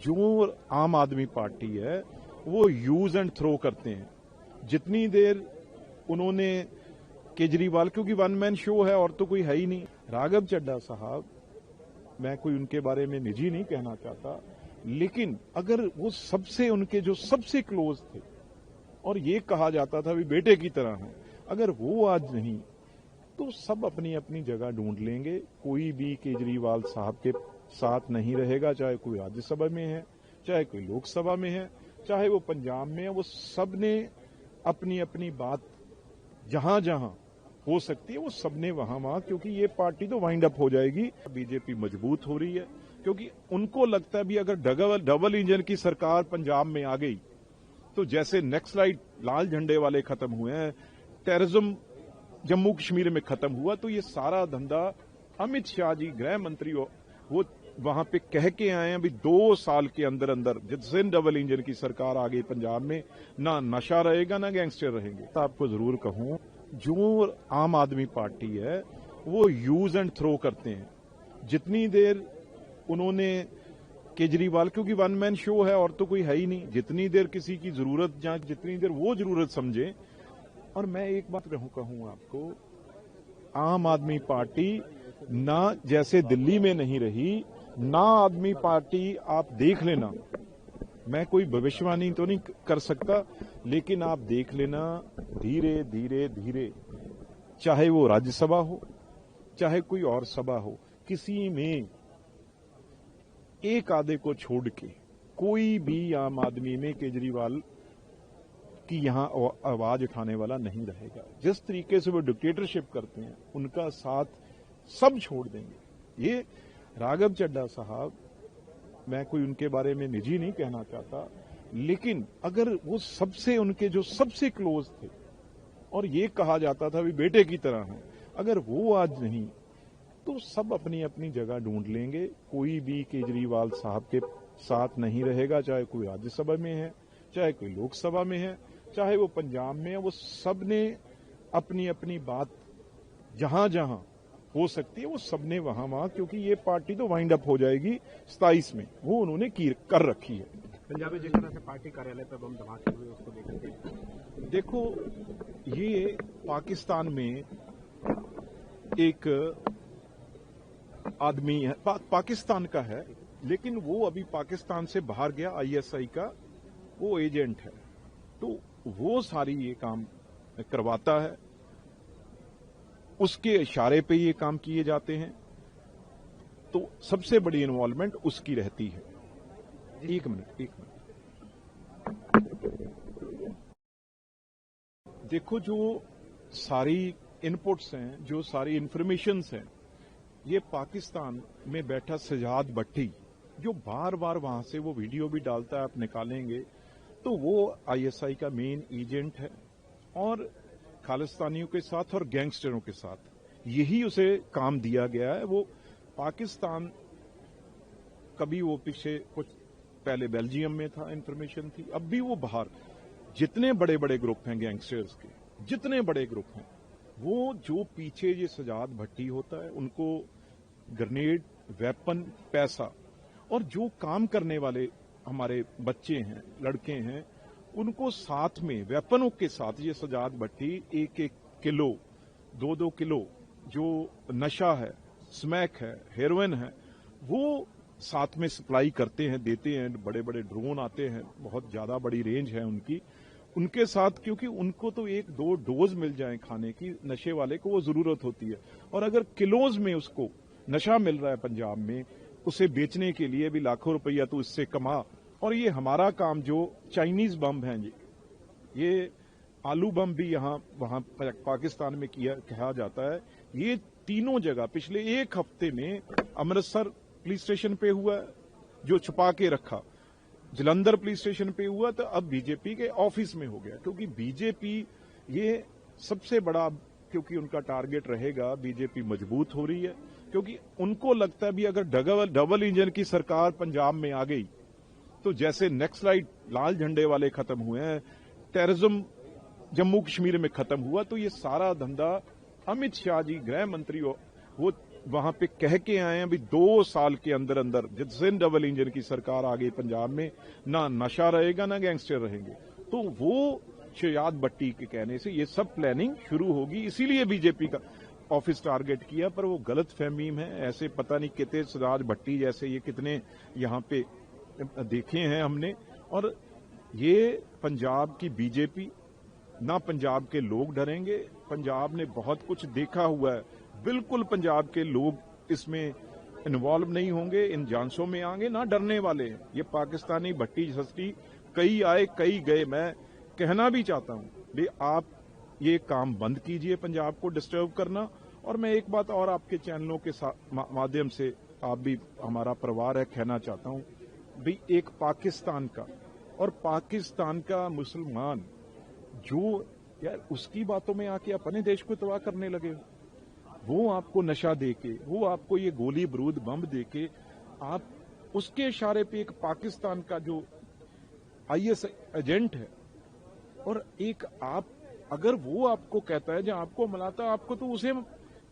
जो आम आदमी पार्टी है वो यूज एंड थ्रो करते हैं। जितनी देर उन्होंने केजरीवाल, क्योंकि वन मैन शो है और तो कोई है ही नहीं। राघव चड्ढा साहब, मैं कोई उनके बारे में निजी नहीं कहना चाहता, लेकिन अगर वो सबसे उनके जो सबसे क्लोज थे और ये कहा जाता था भी बेटे की तरह है, अगर वो आज नहीं तो सब अपनी अपनी जगह ढूंढ लेंगे। कोई भी केजरीवाल साहब के साथ नहीं रहेगा, चाहे कोई राज्यसभा में है, चाहे कोई लोकसभा में है, चाहे वो पंजाब में है। वो सब ने अपनी अपनी बात जहां जहां हो सकती है वो सबने वहां, क्योंकि ये पार्टी तो वाइंड अप हो जाएगी। बीजेपी मजबूत हो रही है क्योंकि उनको लगता है भी अगर डबल इंजन की सरकार पंजाब में आ गई तो जैसे नेक्सलाइट लाल झंडे वाले खत्म हुए हैं, टेररिज्म जम्मू कश्मीर में खत्म हुआ, तो ये सारा धंधा अमित शाह जी गृह मंत्री वो वहां पे कह के आए हैं भी 2 साल के अंदर अंदर जिस डबल इंजन की सरकार आ गई पंजाब में, ना नशा रहेगा ना गैंगस्टर रहेंगे। तो आपको जरूर कहूं, जो आम आदमी पार्टी है वो यूज एंड थ्रो करते हैं। जितनी देर उन्होंने केजरीवाल, क्योंकि वन मैन शो है और तो कोई है ही नहीं, जितनी देर किसी की जरूरत या जितनी देर वो जरूरत समझे। और मैं एक बात कहूं आपको, आम आदमी पार्टी ना जैसे दिल्ली में नहीं रही, ना आदमी पार्टी आप देख लेना, मैं कोई भविष्यवाणी तो नहीं कर सकता, लेकिन आप देख लेना धीरे धीरे धीरे, चाहे वो राज्यसभा हो चाहे कोई और सभा हो, किसी में एक आधे को छोड़ के कोई भी आम आदमी में केजरीवाल की यहां आवाज उठाने वाला नहीं रहेगा। जिस तरीके से वो डिक्टेटरशिप करते हैं उनका साथ सब छोड़ देंगे। ये राघव चड्ढा साहब, मैं कोई उनके बारे में निजी नहीं कहना चाहता, लेकिन अगर वो सबसे उनके जो सबसे क्लोज थे और ये कहा जाता था भी बेटे की तरह है, अगर वो आज नहीं तो सब अपनी अपनी जगह ढूंढ लेंगे। कोई भी केजरीवाल साहब के साथ नहीं रहेगा, चाहे कोई राज्यसभा में है, चाहे कोई लोकसभा में है, चाहे वो पंजाब में है। वो सब ने अपनी अपनी बात जहां जहां हो सकती है वो सबने वहां, क्योंकि ये पार्टी तो वाइंड अप हो जाएगी 27 में, वो उन्होंने कर रखी है। पंजाब में जिस तरह से पार्टी कार्यालय पर बम धमाके हुए उसको देखते, देखो ये पाकिस्तान में एक आदमी है, पाकिस्तान का है, लेकिन वो अभी पाकिस्तान से बाहर गया, आईएसआई का वो एजेंट है, तो वो सारी ये काम करवाता है, उसके इशारे पे ये काम किए जाते हैं, तो सबसे बड़ी इन्वॉल्वमेंट उसकी रहती है। एक मिनट देखो, जो सारी इनपुट्स हैं, जो सारी इंफॉर्मेशंस हैं, ये पाकिस्तान में बैठा सजाद भट्टी जो बार बार वहां से वो वीडियो भी डालता है, आप निकालेंगे तो वो आईएसआई का मेन एजेंट है और खालिस्तानियों के साथ और गैंगस्टरों के साथ यही उसे काम दिया गया है। वो पाकिस्तान, कभी वो पीछे कुछ पहले बेल्जियम में था, इंफॉर्मेशन थी, अब भी वो बाहर, जितने बड़े बड़े ग्रुप हैं गैंगस्टर्स के, जितने बड़े ग्रुप हैं, वो जो पीछे ये सजाद भट्टी होता है, उनको ग्रेनेड, वेपन, पैसा, और जो काम करने वाले हमारे बच्चे हैं, लड़के हैं, उनको साथ में वेपनों के साथ ये सजाद भट्टी 1-1 किलो 2-2 किलो जो नशा है, स्मैक है, हेरोइन है, वो साथ में सप्लाई करते हैं, देते हैं। बड़े बड़े ड्रोन आते हैं, बहुत ज्यादा बड़ी रेंज है उनकी, उनके साथ, क्योंकि उनको तो 1-2 डोज मिल जाए खाने की, नशे वाले को वो जरूरत होती है, और अगर किलोज में उसको नशा मिल रहा है पंजाब में, उसे बेचने के लिए भी लाखों रुपया तो इससे कमा। और ये हमारा काम जो चाइनीज बम है, ये आलू बम भी वहां पाकिस्तान में कहा जाता है, ये तीनों जगह पिछले 1 हफ्ते में अमृतसर पुलिस स्टेशन पे हुआ, जो छुपा के रखा, जलंधर पुलिस स्टेशन पे हुआ, तो अब बीजेपी के ऑफिस में हो गया, क्योंकि बीजेपी ये सबसे बड़ा, क्योंकि उनका टारगेट रहेगा, बीजेपी मजबूत हो रही है, क्योंकि उनको लगता है भी अगर डबल इंजन की सरकार पंजाब में आ गई तो जैसे नेक्सलाइट लाल झंडे वाले खत्म हुए हैं, टेररिज्म जम्मू कश्मीर में खत्म हुआ, तो ये सारा धंधा अमित शाह जी गृह मंत्री वो वहां पे कह के आए हैं भी 2 साल के अंदर अंदर जिस डबल इंजन की सरकार आ गई पंजाब में, ना नशा रहेगा ना गैंगस्टर रहेंगे। तो वो शहजाद भट्टी के कहने से ये सब प्लानिंग शुरू होगी, इसीलिए बीजेपी का ऑफिस टारगेट किया, पर वो गलत फहमी है। ऐसे पता नहीं कितने शहजाद भट्टी जैसे ये कितने यहाँ पे देखे हैं हमने। और ये पंजाब की बीजेपी ना पंजाब के लोग डरेंगे। पंजाब ने बहुत कुछ देखा हुआ है, बिल्कुल पंजाब के लोग इसमें इन्वॉल्व नहीं होंगे, इन जांचों में आएंगे, ना डरने वाले हैं। ये पाकिस्तानी भट्टी सस्ती कई आए कई गए। मैं कहना भी चाहता हूं भी आप ये काम बंद कीजिए पंजाब को डिस्टर्ब करना। और मैं एक बात और आपके चैनलों के माध्यम से, आप भी हमारा परिवार है, कहना चाहता हूं भी एक पाकिस्तान का और पाकिस्तान का मुसलमान जो यार उसकी बातों में आके अपने देश को तबाह करने लगे हो, वो आपको नशा देके, वो आपको ये गोली बारूद बम देके, आप उसके इशारे पे एक पाकिस्तान का जो आईएस एजेंट है, और एक आप अगर वो आपको कहता है, जब आपको मिलाता है, आपको तो उसे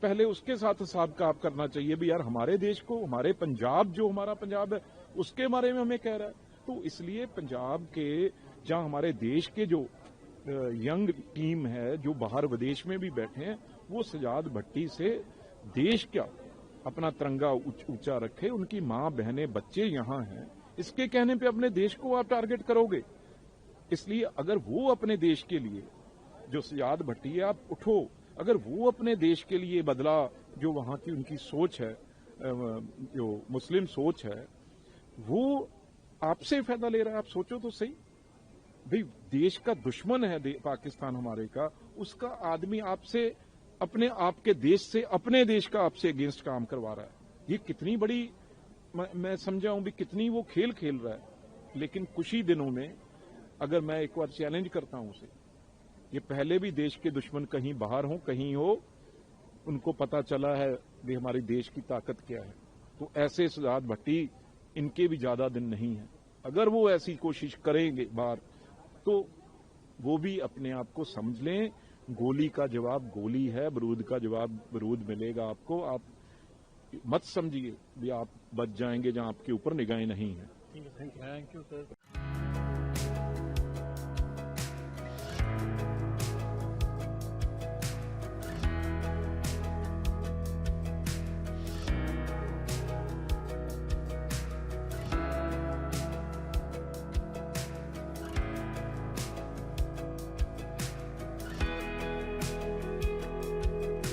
पहले उसके साथ हिसाब का आप करना चाहिए भी यार हमारे देश को, हमारे पंजाब, जो हमारा पंजाब है उसके बारे में हमें कह रहा है। तो इसलिए पंजाब के, जहां हमारे देश के जो यंग टीम है जो बाहर विदेश में भी बैठे हैं, वो शहजाद भट्टी से देश का अपना तिरंगा ऊंचा रखे। उनकी मां बहनें बच्चे यहां हैं, इसके कहने पे अपने देश को आप टारगेट करोगे। इसलिए अगर वो अपने देश के लिए, जो शहजाद भट्टी है, आप उठो, अगर वो अपने देश के लिए बदला, जो वहां की उनकी सोच है, जो मुस्लिम सोच है, वो आपसे फायदा ले रहा है। आप सोचो तो सही भाई, देश का दुश्मन है पाकिस्तान हमारे का, उसका आदमी आपसे, अपने आपके देश से, अपने देश का आपसे अगेंस्ट काम करवा रहा है। ये कितनी बड़ी, मैं समझा हूं भी कितनी वो खेल खेल रहा है। लेकिन कुछ ही दिनों में, अगर मैं एक बार चैलेंज करता हूं उसे, ये पहले भी देश के दुश्मन कहीं बाहर हो कहीं हो, उनको पता चला है भी हमारे देश की ताकत क्या है। तो ऐसे शहजाद भट्टी, इनके भी ज्यादा दिन नहीं है। अगर वो ऐसी कोशिश करेंगे बाहर, तो वो भी अपने आप को समझ लें, गोली का जवाब गोली है, बारूद का जवाब बारूद मिलेगा आपको। आप मत समझिए भी आप बच जाएंगे जहां आपके ऊपर निगाहें नहीं है। Thank you sir.